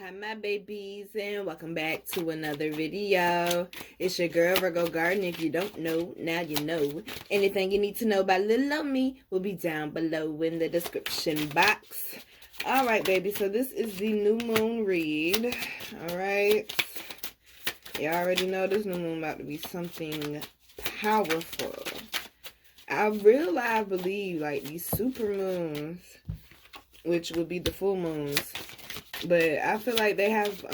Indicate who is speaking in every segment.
Speaker 1: Hi my babies, and welcome back to another video. It's your girl Virgo Garden. If you don't know, now you know. Anything you need to know about little old me will be down below in the description box. Alright baby, so this is the new moon read. Alright, you already know this new moon about to be something powerful. I believe like these super moons, which would be the full moons, but I feel like they have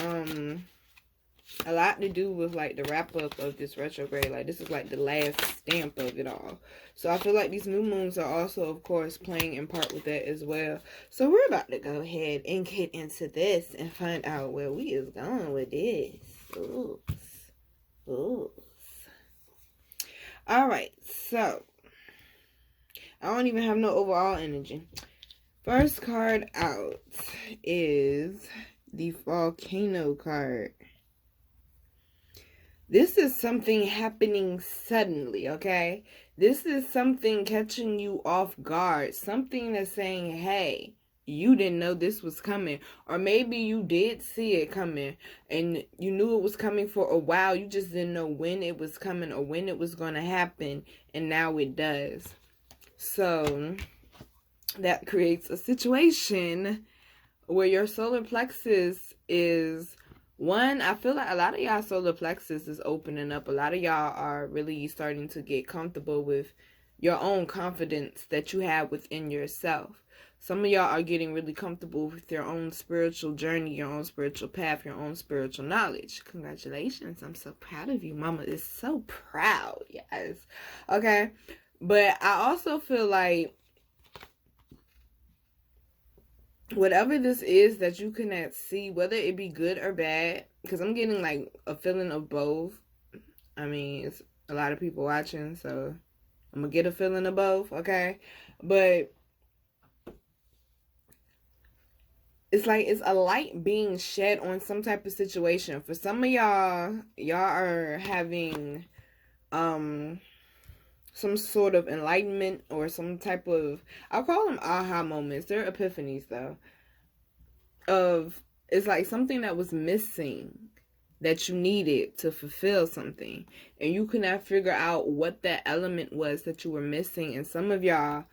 Speaker 1: a lot to do with like the wrap up of this retrograde. Like this is like the last stamp of it all. So I feel like these new moons are also, of course, playing in part with that as well. So we're about to go ahead and get into this and find out where we is going with this. Ooh. Ooh. Alright, so I don't even have no overall energy. First card out is the Volcano card. This is something happening suddenly, okay? This is something catching you off guard. Something that's saying, hey, you didn't know this was coming. Or maybe you did see it coming and you knew it was coming for a while. You just didn't know when it was coming or when it was going to happen. And now it does. So that creates a situation where your solar plexus is one. I feel like a lot of y'all solar plexus is opening up. A lot of y'all are really starting to get comfortable with your own confidence that you have within yourself. Some of y'all are getting really comfortable with your own spiritual journey, your own spiritual path, your own spiritual knowledge. Congratulations. I'm so proud of you. Mama is so proud. Yes. Okay. But I also feel like whatever this is that you cannot see, whether it be good or bad, because I'm getting like a feeling of both. I mean, it's a lot of people watching, so I'm going to get a feeling of both, okay? But it's like it's a light being shed on some type of situation. For some of y'all are having some sort of enlightenment or some type of, I'll call them aha moments. They're epiphanies though. It's like something that was missing that you needed to fulfill something. And you could not figure out what that element was that you were missing. And some of y'all,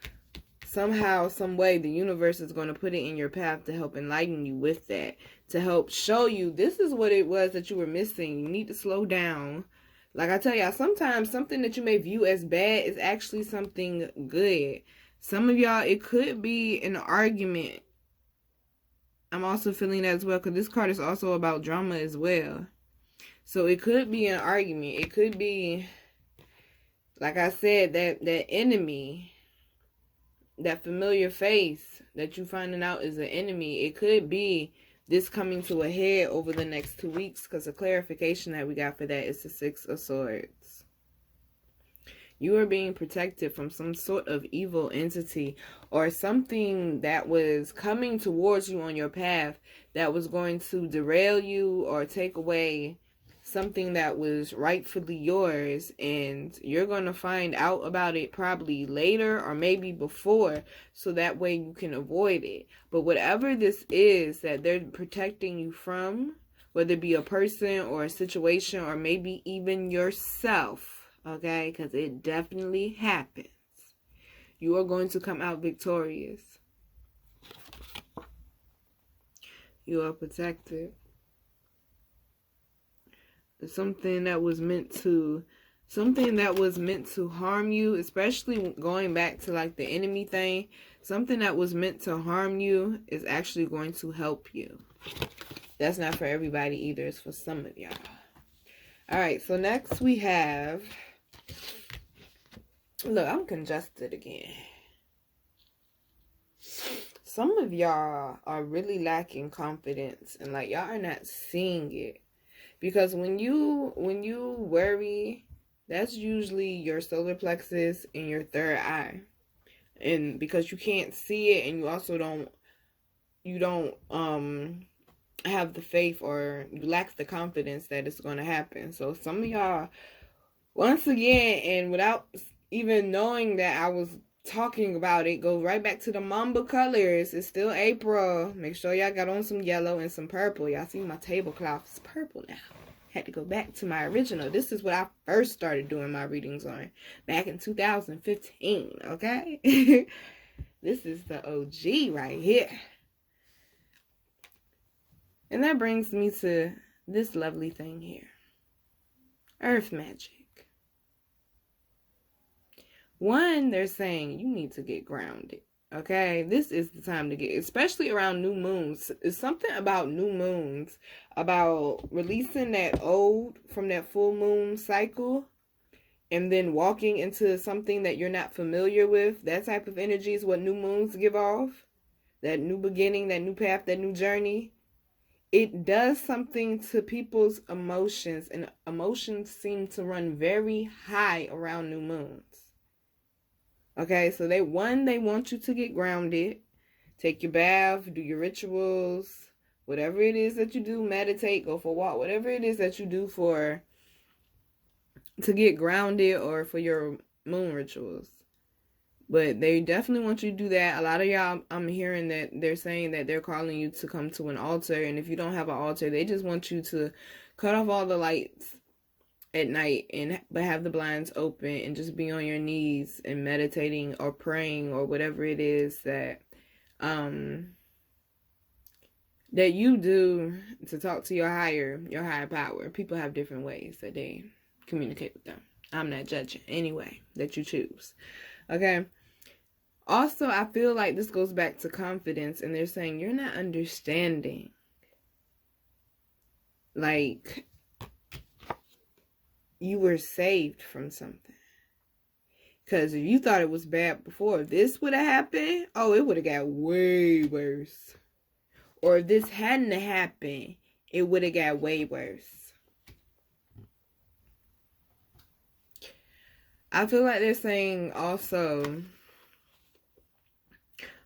Speaker 1: somehow, some way, the universe is going to put it in your path to help enlighten you with that. To help show you this is what it was that you were missing. You need to slow down. Like I tell y'all, sometimes something that you may view as bad is actually something good. Some of y'all, it could be an argument. I'm also feeling that as well, because this card is also about drama as well. So it could be an argument. It could be, like I said, that enemy, that familiar face that you finding out is an enemy. It could be this coming to a head over the next 2 weeks, because the clarification that we got for that is the Six of Swords. You are being protected from some sort of evil entity or something that was coming towards you on your path that was going to derail you or take away something that was rightfully yours, and you're going to find out about it probably later or maybe before, so that way you can avoid it. But whatever this is that they're protecting you from, whether it be a person or a situation or maybe even yourself, okay, because it definitely happens, you are going to come out victorious. You are protected. Something that was meant to harm you, especially going back to like the enemy thing, something that was meant to harm you is actually going to help you. That's not for everybody either. It's for some of y'all. All right, so next we have, look, I'm congested again. Some of y'all are really lacking confidence, and like y'all are not seeing it. Because when you worry, that's usually your solar plexus and your third eye. And because you can't see it, and you also don't have the faith, or you lack the confidence that it's going to happen. So some of y'all, once again, and without even knowing that I was talking about it, go right back to the Mamba colors. It's still April. Make sure y'all got on some yellow and some purple. Y'all see my tablecloth is purple now. Had to go back to my original. This is what I first started doing my readings on back in 2015, okay? This is the OG right here. And that brings me to this lovely thing here. Earth magic. One, they're saying you need to get grounded. Okay, this is the time to get, especially around new moons. It's something about new moons, about releasing that old from that full moon cycle and then walking into something that you're not familiar with. That type of energy is what new moons give off. That new beginning, that new path, that new journey. It does something to people's emotions, and emotions seem to run very high around new moons. Okay, so they want you to get grounded, take your bath, do your rituals, whatever it is that you do, meditate, go for a walk, whatever it is that you do to get grounded or for your moon rituals. But they definitely want you to do that. A lot of y'all, I'm hearing that they're saying that they're calling you to come to an altar, and if you don't have an altar, they just want you to cut off all the lights at night but have the blinds open and just be on your knees and meditating or praying or whatever it is that that you do to talk to your higher power. People have different ways that they communicate with them. I'm not judging. Anyway, that you choose. Okay. Also, I feel like this goes back to confidence, and they're saying you're not understanding. Like, you were saved from something. Because if you thought it was bad before, if this would have happened, oh, it would have got way worse. Or if this hadn't happened, it would have got way worse. I feel like they're saying also,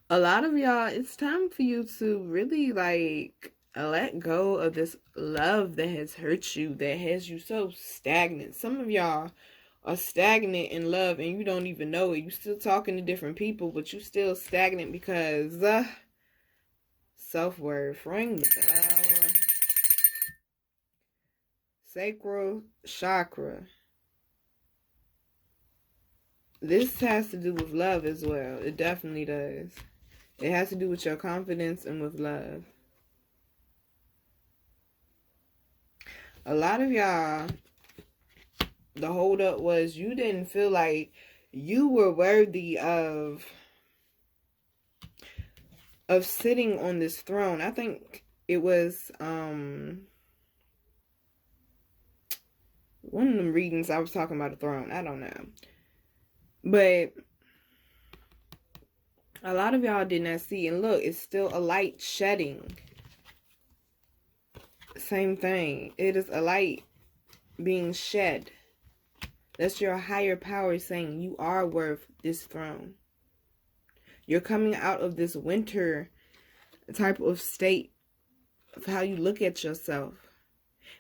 Speaker 1: a lot of y'all, it's time for you to really like let go of this love that has hurt you, that has you so stagnant. Some of y'all are stagnant in love and you don't even know it. You still talking to different people, but you still stagnant because self-worth. Ring the bell. Sacral chakra. This has to do with love as well. It definitely does. It has to do with your confidence and with love. A lot of y'all, the holdup was you didn't feel like you were worthy of sitting on this throne. I think it was one of them readings I was talking about a throne. I don't know. But a lot of y'all did not see. And look, it's still a light shedding. Same thing. It is a light being shed. That's your higher power saying you are worth this throne. You're coming out of this winter type of state of how you look at yourself.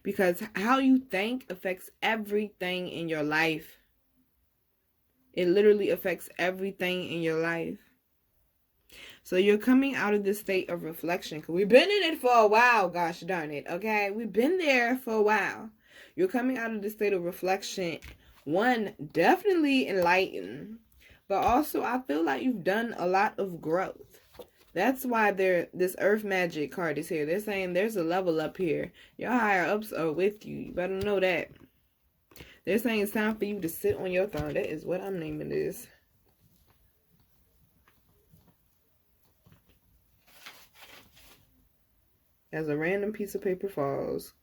Speaker 1: Because how you think affects everything in your life. It literally affects everything in your life. So you're coming out of this state of reflection. Because we've been in it for a while, gosh darn it. Okay? We've been there for a while. You're coming out of this state of reflection. One, definitely enlightened. But also, I feel like you've done a lot of growth. That's why this Earth Magic card is here. They're saying there's a level up here. Your higher ups are with you. You better know that. They're saying it's time for you to sit on your throne. That is what I'm naming this. As a random piece of paper falls.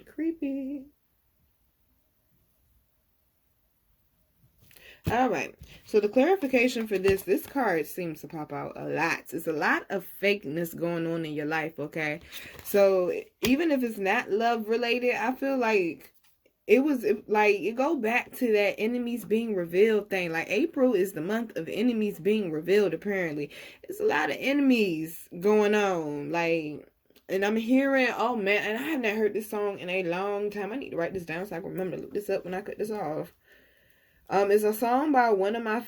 Speaker 1: Creepy. Alright. So the clarification for this card seems to pop out a lot. It's a lot of fakeness going on in your life, okay? So even if it's not love related, I feel like it go back to that enemies being revealed thing. Like April is the month of enemies being revealed, apparently. There's a lot of enemies going on. Like, and I'm hearing, oh man, and I have not heard this song in a long time. I need to write this down so I can remember to look this up when I cut this off. It's a song by one of my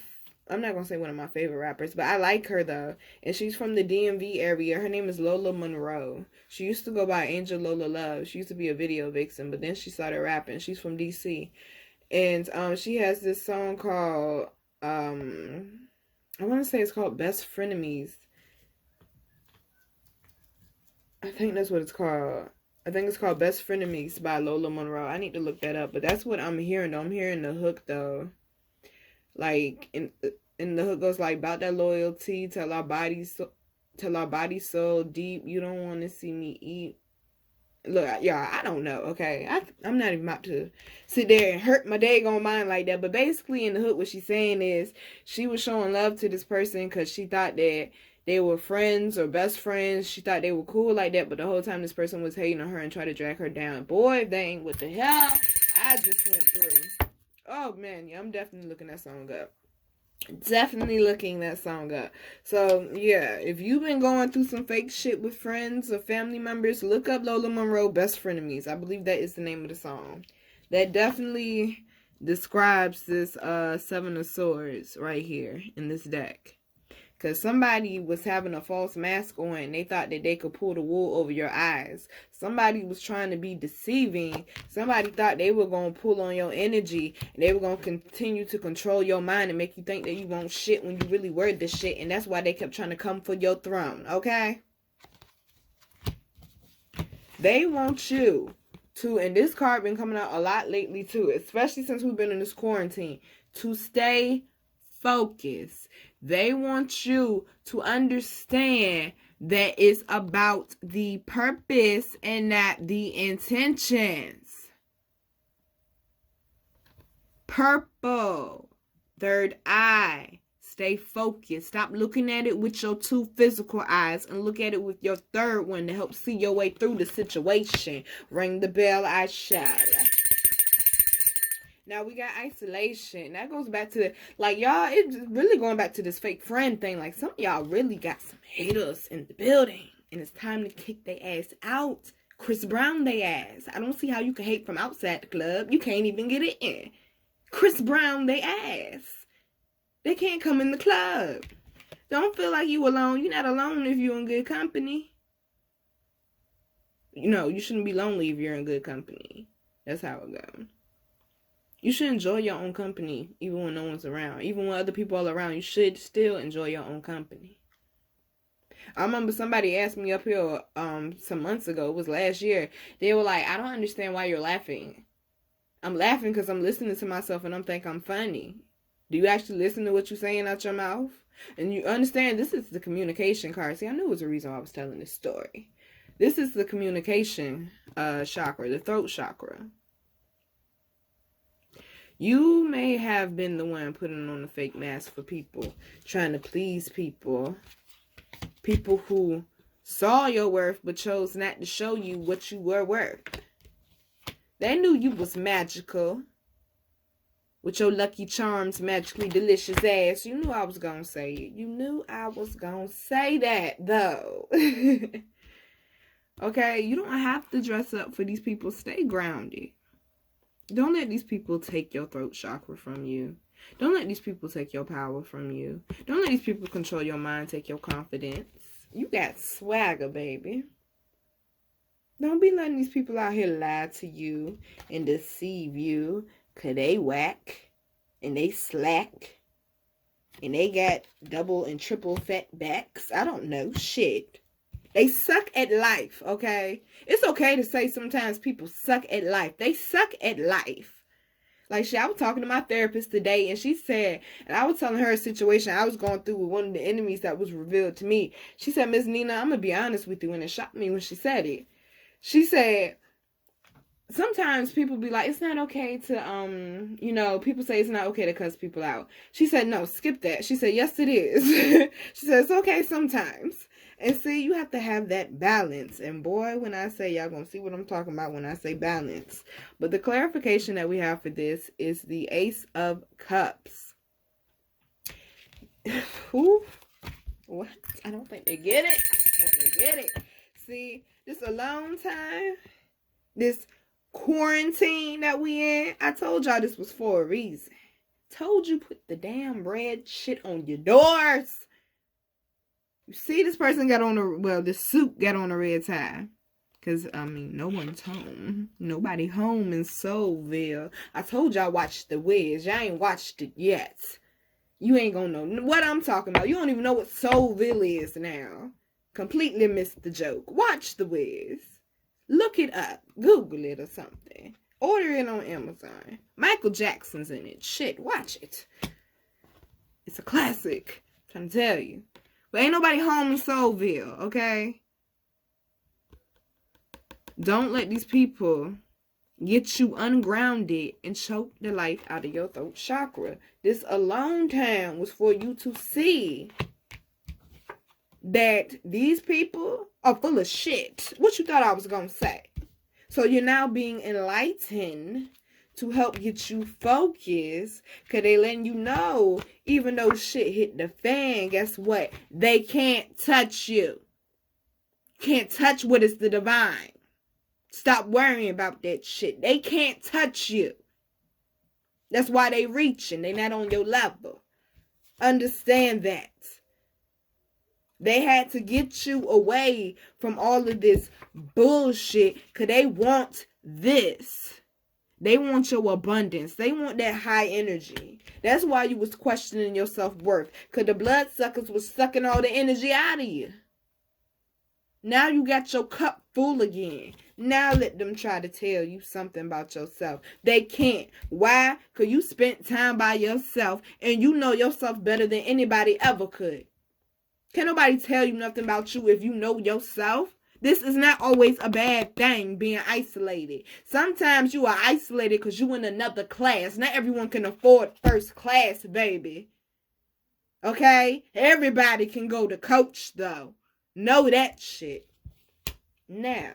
Speaker 1: I'm not going to say one of my favorite rappers, but I like her though. And she's from the DMV area. Her name is Lola Monroe. She used to go by Angel Lola Love. She used to be a video vixen, but then she started rapping. She's from DC. And she has this song called, I want to say it's called Best Frenemies. I think that's what it's called. I think it's called Best Frenemies by Lola Monroe. I need to look that up, but that's what I'm hearing though. I'm hearing the hook though. Like, and the hook goes like, about that loyalty till our bodies so deep, you don't want to see me eat. Look, y'all, I don't know, okay? I'm not even about to sit there and hurt my daggone mind like that. But basically in the hook, what she's saying is she was showing love to this person because she thought that they were friends or best friends. She thought they were cool like that, but the whole time this person was hating on her and tried to drag her down. Boy, if they ain't what the hell I just went through. Oh, man, yeah, I'm definitely looking that song up. Definitely looking that song up. So, yeah, if you've been going through some fake shit with friends or family members, look up Lola Monroe, Best Frenemies. I believe that is the name of the song. That definitely describes this Seven of Swords right here in this deck. Because somebody was having a false mask on and they thought that they could pull the wool over your eyes. Somebody was trying to be deceiving. Somebody thought they were going to pull on your energy. And they were going to continue to control your mind and make you think that you want shit when you really were the shit. And that's why they kept trying to come for your throne. Okay? They want you to, and this card been coming out a lot lately too. Especially since we've been in this quarantine. To stay focused. They want you to understand that it's about the purpose and not the intentions. Purple. Third eye. Stay focused. Stop looking at it with your two physical eyes and look at it with your third one to help see your way through the situation. Ring the bell, I shall. Now we got isolation. That goes back to, like, y'all, it's really going back to this fake friend thing. Like, some of y'all really got some haters in the building. And it's time to kick their ass out. Chris Brown they ass. I don't see how you can hate from outside the club. You can't even get it in. Chris Brown they ass. They can't come in the club. Don't feel like you alone. You're not alone if you're in good company. You know, you shouldn't be lonely if you're in good company. That's how it goes. You should enjoy your own company, even when no one's around. Even when other people are around, you should still enjoy your own company. I remember somebody asked me up here some months ago, it was last year. They were like, I don't understand why you're laughing. I'm laughing because I'm listening to myself and I'm thinking I'm funny. Do you actually listen to what you're saying out your mouth? And you understand, this is the communication card. See, I knew it was a reason why I was telling this story. This is the communication chakra, the throat chakra. You may have been the one putting on the fake mask for people, trying to please people. People who saw your worth but chose not to show you what you were worth. They knew you was magical. With your Lucky Charms magically delicious ass. You knew I was going to say it. You knew I was going to say that, though. Okay, you don't have to dress up for these people. Stay grounded. Don't let these people take your throat chakra from you. Don't let these people take your power from you. Don't let these people control your mind, take your confidence. You got swagger, baby. Don't be letting these people out here lie to you and deceive you. Because they whack and they slack and they got double and triple fat backs. I don't know. Shit. They suck at life, okay? It's okay to say sometimes people suck at life. They suck at life. Like, shit, I was talking to my therapist today, and she said, and I was telling her a situation I was going through with one of the enemies that was revealed to me. She said, Miss Nina, I'm going to be honest with you, and it shocked me when she said it. She said, sometimes people be like, it's not okay to, you know, people say it's not okay to cuss people out. She said, no, skip that. She said, yes, it is. She said, it's okay sometimes. And see, you have to have that balance. And boy, when I say, y'all gonna see what I'm talking about when I say balance. But the clarification that we have for this is the Ace of Cups. Who? What? I don't think they get it. I don't think they get it. See, this alone time, this quarantine that we in, I told y'all this was for a reason. Told you, put the damn red shit on your doors. You see, this person got on the suit got on a red tie. Because, I mean, no one's home. Nobody home in Soulville. I told y'all watch The Wiz. Y'all ain't watched it yet. You ain't gonna know what I'm talking about. You don't even know what Soulville is now. Completely missed the joke. Watch The Wiz. Look it up. Google it or something. Order it on Amazon. Michael Jackson's in it. Shit, watch it. It's a classic. I'm trying to tell you. But ain't nobody home in Soulville, okay? Don't let these people get you ungrounded and choke the life out of your throat chakra. This alone time was for you to see that these people are full of shit. What you thought I was going to say? So you're now being enlightened to help get you focused. Because they letting you know, even though shit hit the fan, guess what? They can't touch you. Can't touch what is the divine. Stop worrying about that shit. They can't touch you. That's why they reaching. They not on your level. Understand that. They had to get you away from all of this bullshit because they want this. They want your abundance. They want that high energy. That's why you was questioning your self-worth, because the bloodsuckers was sucking all the energy out of you. Now you got your cup full again. Now let them try to tell you something about yourself. They can't. Why? Because you spent time by yourself and you know yourself better than anybody ever could. Can't nobody tell you nothing about you if you know yourself. This is not always a bad thing, being isolated. Sometimes you are isolated because you in another class. Not everyone can afford first class, baby. Okay? Everybody can go to coach, though. Know that shit. Now,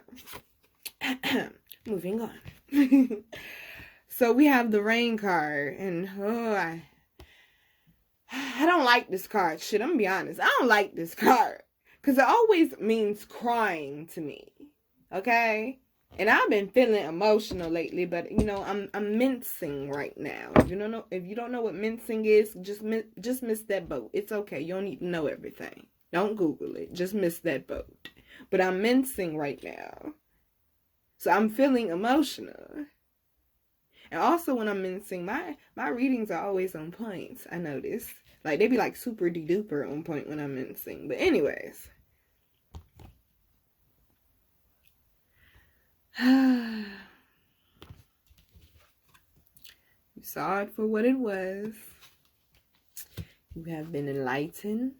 Speaker 1: moving on. So we have the rain card. And, I don't like this card. Shit, I'm gonna be honest. I don't like this card. Because it always means crying to me. Okay? And I've been feeling emotional lately, but you know, I'm mincing right now. If you don't know what mincing is, just miss that boat. It's okay. You don't need to know everything. Don't Google it. Just miss that boat. But I'm mincing right now. So I'm feeling emotional. And also when I'm mincing, my readings are always on point. I notice. Like, they be like super de-duper on point when I'm mincing. But anyways. You saw it for what it was. You have been enlightened.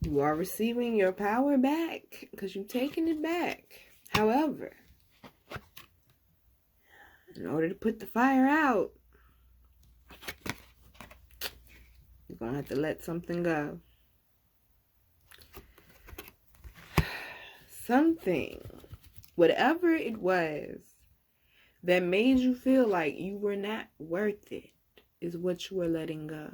Speaker 1: You are receiving your power back because you've taken it back. However, in order to put the fire out, you're going to have to let something go. Something, whatever it was that made you feel like you were not worth it, is what you were letting go.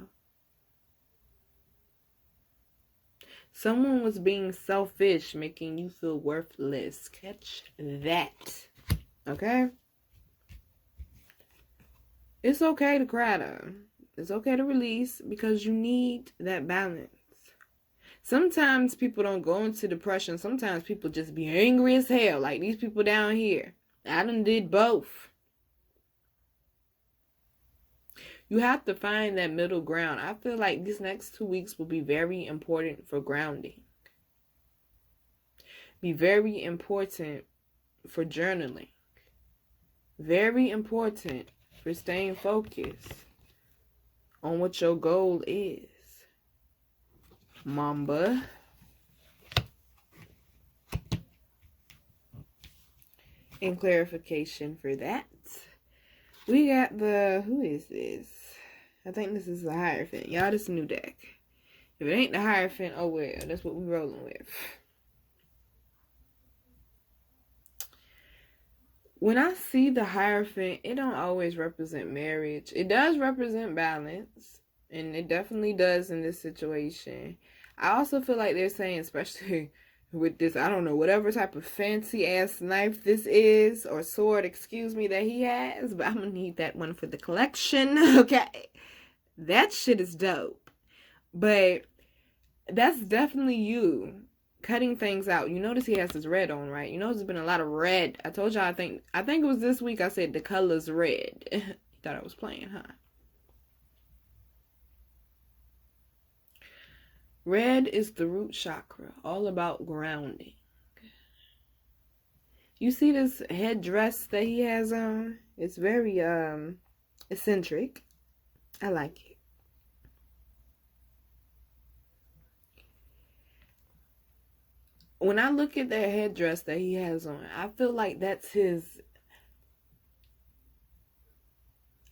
Speaker 1: Someone was being selfish, making you feel worthless. Catch that. Okay? It's okay to cry though. It's okay to release because you need that balance. Sometimes people don't go into depression. Sometimes people just be angry as hell. Like these people down here. I done did both. You have to find that middle ground. I feel like these next 2 weeks will be very important for grounding. Be very important for journaling. Very important for staying focused on what your goal is. Mamba. And clarification for that. We got who is this? I think this is the Hierophant. Y'all, this is a new deck. If it ain't the Hierophant, oh well. That's what we rolling with. When I see the Hierophant, it don't always represent marriage. It does represent balance. And it definitely does in this situation. I also feel like they're saying, especially with this, I don't know, whatever type of fancy ass knife this is, or sword, excuse me, that he has, but I'm gonna need that one for the collection. Okay, that shit is dope. But that's definitely you cutting things out. You notice he has his red on, right? You know there's been a lot of red. I told y'all, I think it was this week I said the color's red. You thought I was playing, huh? Red is the root chakra, all about grounding. You see this headdress that he has on? It's very eccentric. I like it. When I look at that headdress that he has on, I feel like that's his,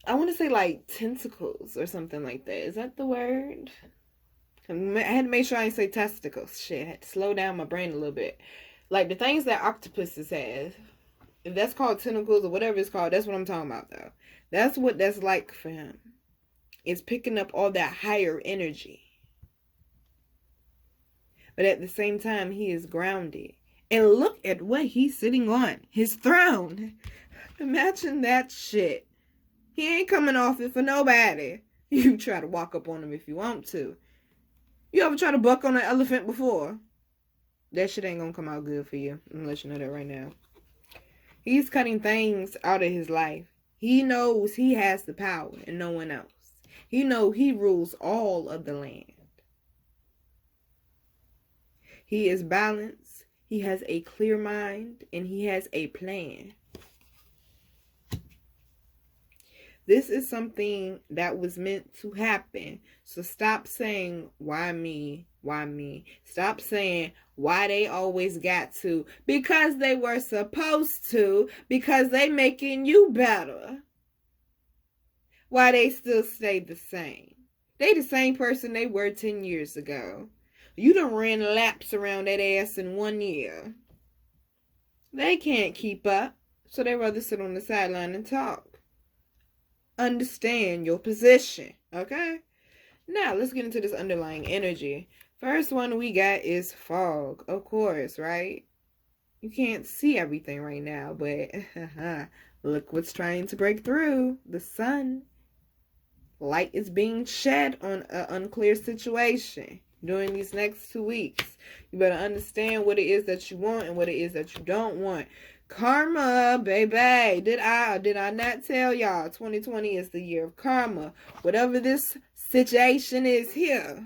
Speaker 1: I want to say like tentacles or something like that. Is that the word? I had to make sure I didn't say testicles. Shit, I had to slow down my brain a little bit. Like the things that octopuses have. If that's called tentacles or whatever it's called, that's what I'm talking about though. That's what that's like for him. It's picking up all that higher energy. But at the same time, he is grounded. And look at what he's sitting on. His throne. Imagine that shit. He ain't coming off it for nobody. You try to walk up on him if you want to. You ever try to buck on an elephant before? That shit ain't gonna come out good for you. I'm gonna let you know that right now. He's cutting things out of his life. He knows he has the power and no one else. He knows he rules all of the land. He is balanced. He has a clear mind and he has a plan. This is something that was meant to happen. So stop saying, why me? Why me? Stop saying, why they always got to. Because they were supposed to. Because they making you better. Why they still stay the same. They the same person they were 10 years ago. You done ran laps around that ass in 1 year. They can't keep up. So they rather sit on the sideline and talk. Understand your position, okay? Now, let's get into this underlying energy. First one we got is fog, of course, right? You can't see everything right now, but look what's trying to break through. The sun. Light is being shed on an unclear situation during these next 2 weeks. You better understand what it is that you want and what it is that you don't want. Karma, baby. Did I not tell y'all 2020 is the year of karma? Whatever this situation is here,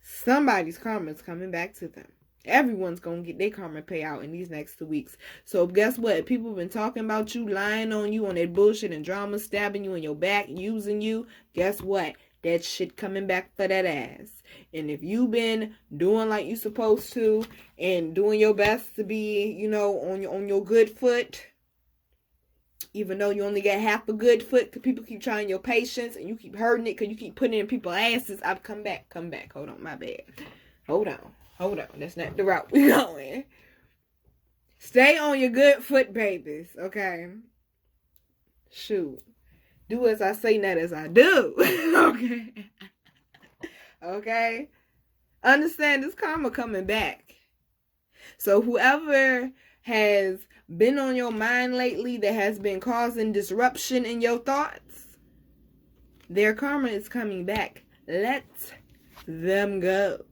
Speaker 1: somebody's karma is coming back to them. Everyone's going to get their karma payout in these next 2 weeks. So guess what? People have been talking about you, lying on you on that bullshit and drama, stabbing you in your back, using you. Guess what? That shit coming back for that ass. And if you've been doing like you supposed to and doing your best to be, you know, on your good foot, even though you only got half a good foot because people keep trying your patience and you keep hurting it because you keep putting it in people's asses, I've come back. Hold on, my bad. Hold on. That's not the route we're going. Stay on your good foot, babies, okay? Shoot. Do as I say, not as I do. Okay. Okay. Understand this karma coming back. So whoever has been on your mind lately that has been causing disruption in your thoughts, their karma is coming back. Let them go.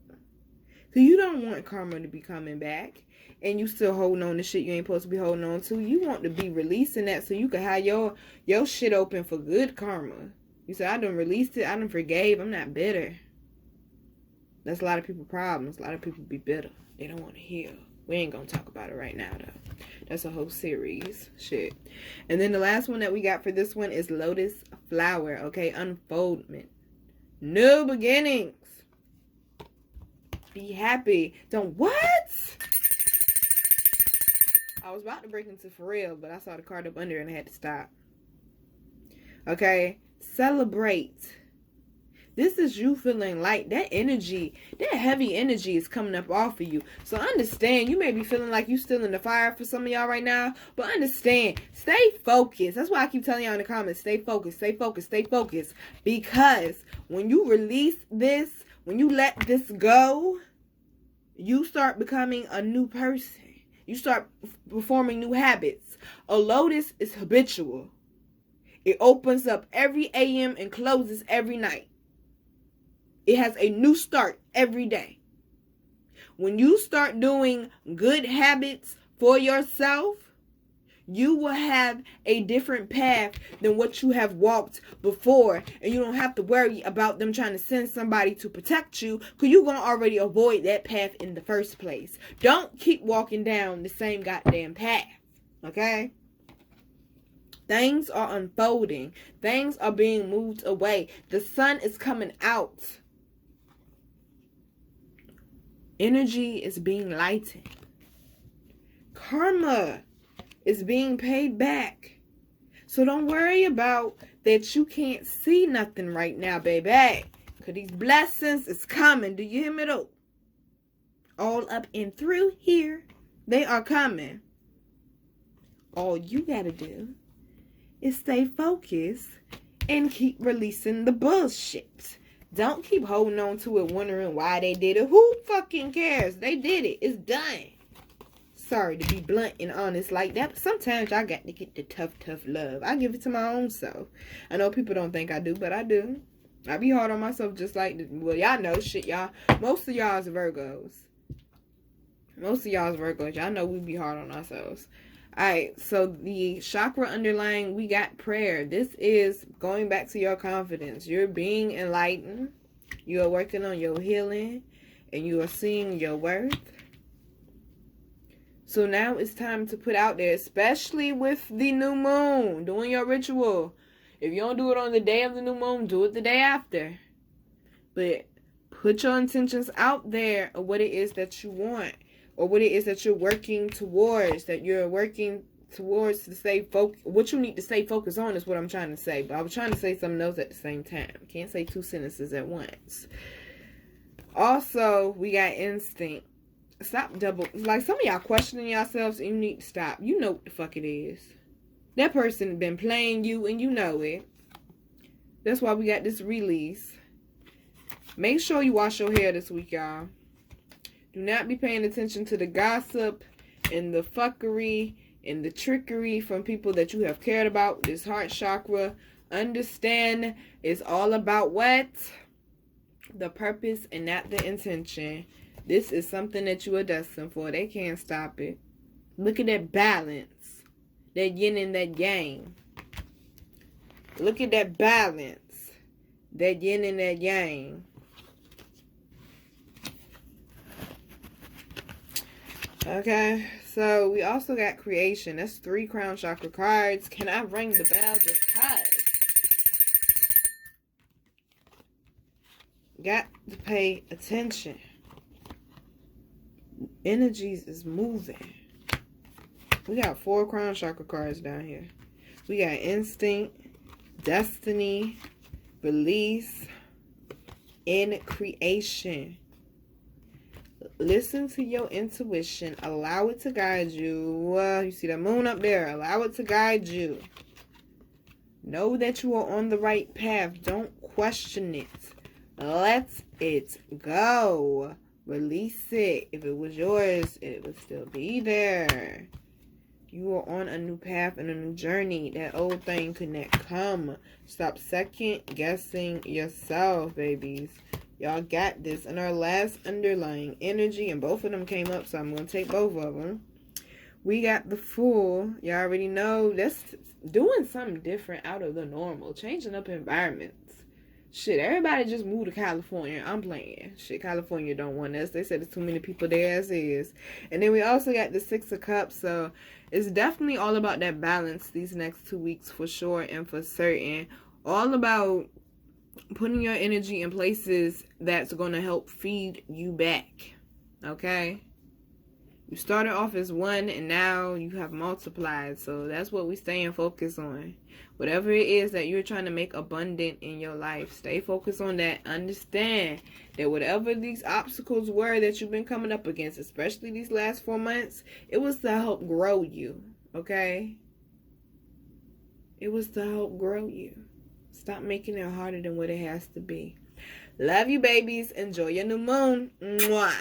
Speaker 1: So you don't want karma to be coming back. And you still holding on to shit you ain't supposed to be holding on to. You want to be releasing that so you can have your shit open for good karma. You say, I done released it. I done forgave. I'm not bitter. That's a lot of people's problems. A lot of people be bitter. They don't want to heal. We ain't going to talk about it right now, though. That's a whole series. Shit. And then the last one that we got for this one is Lotus Flower. Okay, unfoldment. New beginnings. Be happy. Don't what? I was about to break into for real, but I saw the card up under and I had to stop. Okay. Celebrate. This is you feeling light. That energy, that heavy energy is coming up off of you. So understand, you may be feeling like you still in the fire for some of y'all right now, but understand, stay focused. That's why I keep telling y'all in the comments, stay focused, stay focused, stay focused. Because when you release this, when you let this go, you start becoming a new person. You start performing new habits. A lotus is habitual. It opens up every AM and closes every night. It has a new start every day. When you start doing good habits for yourself, you will have a different path than what you have walked before. And you don't have to worry about them trying to send somebody to protect you, because you're going to already avoid that path in the first place. Don't keep walking down the same goddamn path. Okay? Things are unfolding. Things are being moved away. The sun is coming out. Energy is being lightened. Karma is being paid back. So don't worry about that you can't see nothing right now, baby. Because these blessings is coming. Do you hear me though? All up and through here. They are coming. All you gotta do is stay focused and keep releasing the bullshit. Don't keep holding on to it, wondering why they did it. Who fucking cares? They did it. It's done. Sorry to be blunt and honest like that, but sometimes I got to get the tough love. I give it to my own self. I know people don't think I do, but I do. I be hard on myself just like this. Well, y'all know shit, y'all. Most of y'all is Virgos. Y'all know we be hard on ourselves. Alright, so the chakra underlying, we got prayer. This is going back to your confidence. You're being enlightened. You are working on your healing. And you are seeing your worth. So now it's time to put out there, especially with the new moon, doing your ritual. If you don't do it on the day of the new moon, do it the day after. But put your intentions out there of what it is that you want. Or what it is that you're working towards, to stay focused. What you need to stay focused on is what I'm trying to say. But I was trying to say something else at the same time. Can't say two sentences at once. Also, we got instinct. Stop like some of y'all questioning yourselves, and you need to stop. You know what the fuck it is. That person been playing you and you know it. That's why we got this release. Make sure you wash your hair this week, y'all. Do not be paying attention to the gossip and the fuckery and the trickery from people that you have cared about. This heart chakra. Understand it's all about what? The purpose and not the intention. This is something that you are destined for. They can't stop it. Look at that balance. That yin and that yang. Look at that balance. That yin and that yang. Okay, so we also got creation. That's 3 crown chakra cards. Can I ring the bell just cause? Got to pay attention. Energies is moving. We got 4 crown chakra cards down here. We got instinct, destiny, release, and creation. Listen to your intuition. Allow it to guide you. You see the moon up there. Allow it to guide you. Know that you are on the right path. Don't question it. Let it go. Release it. If it was yours, it would still be there. You are on a new path and a new journey. That old thing could not come. Stop second guessing yourself, babies. Y'all got this. And our last underlying energy, and both of them came up, so I'm going to take both of them. We got the Fool. Y'all already know that's doing something different out of the normal. Changing up environments. Shit, everybody just moved to California. I'm playing. Shit, California don't want us. They said there's too many people there as is. And then we also got the 6 of Cups. So it's definitely all about that balance these next 2 weeks for sure and for certain. All about putting your energy in places that's going to help feed you back. Okay? You started off as 1 and now you have multiplied. So that's what we staying focused on. Whatever it is that you're trying to make abundant in your life, stay focused on that. Understand that whatever these obstacles were that you've been coming up against, especially these last 4 months, it was to help grow you. Okay? It was to help grow you. Stop making it harder than what it has to be. Love you, babies. Enjoy your new moon. Mwah.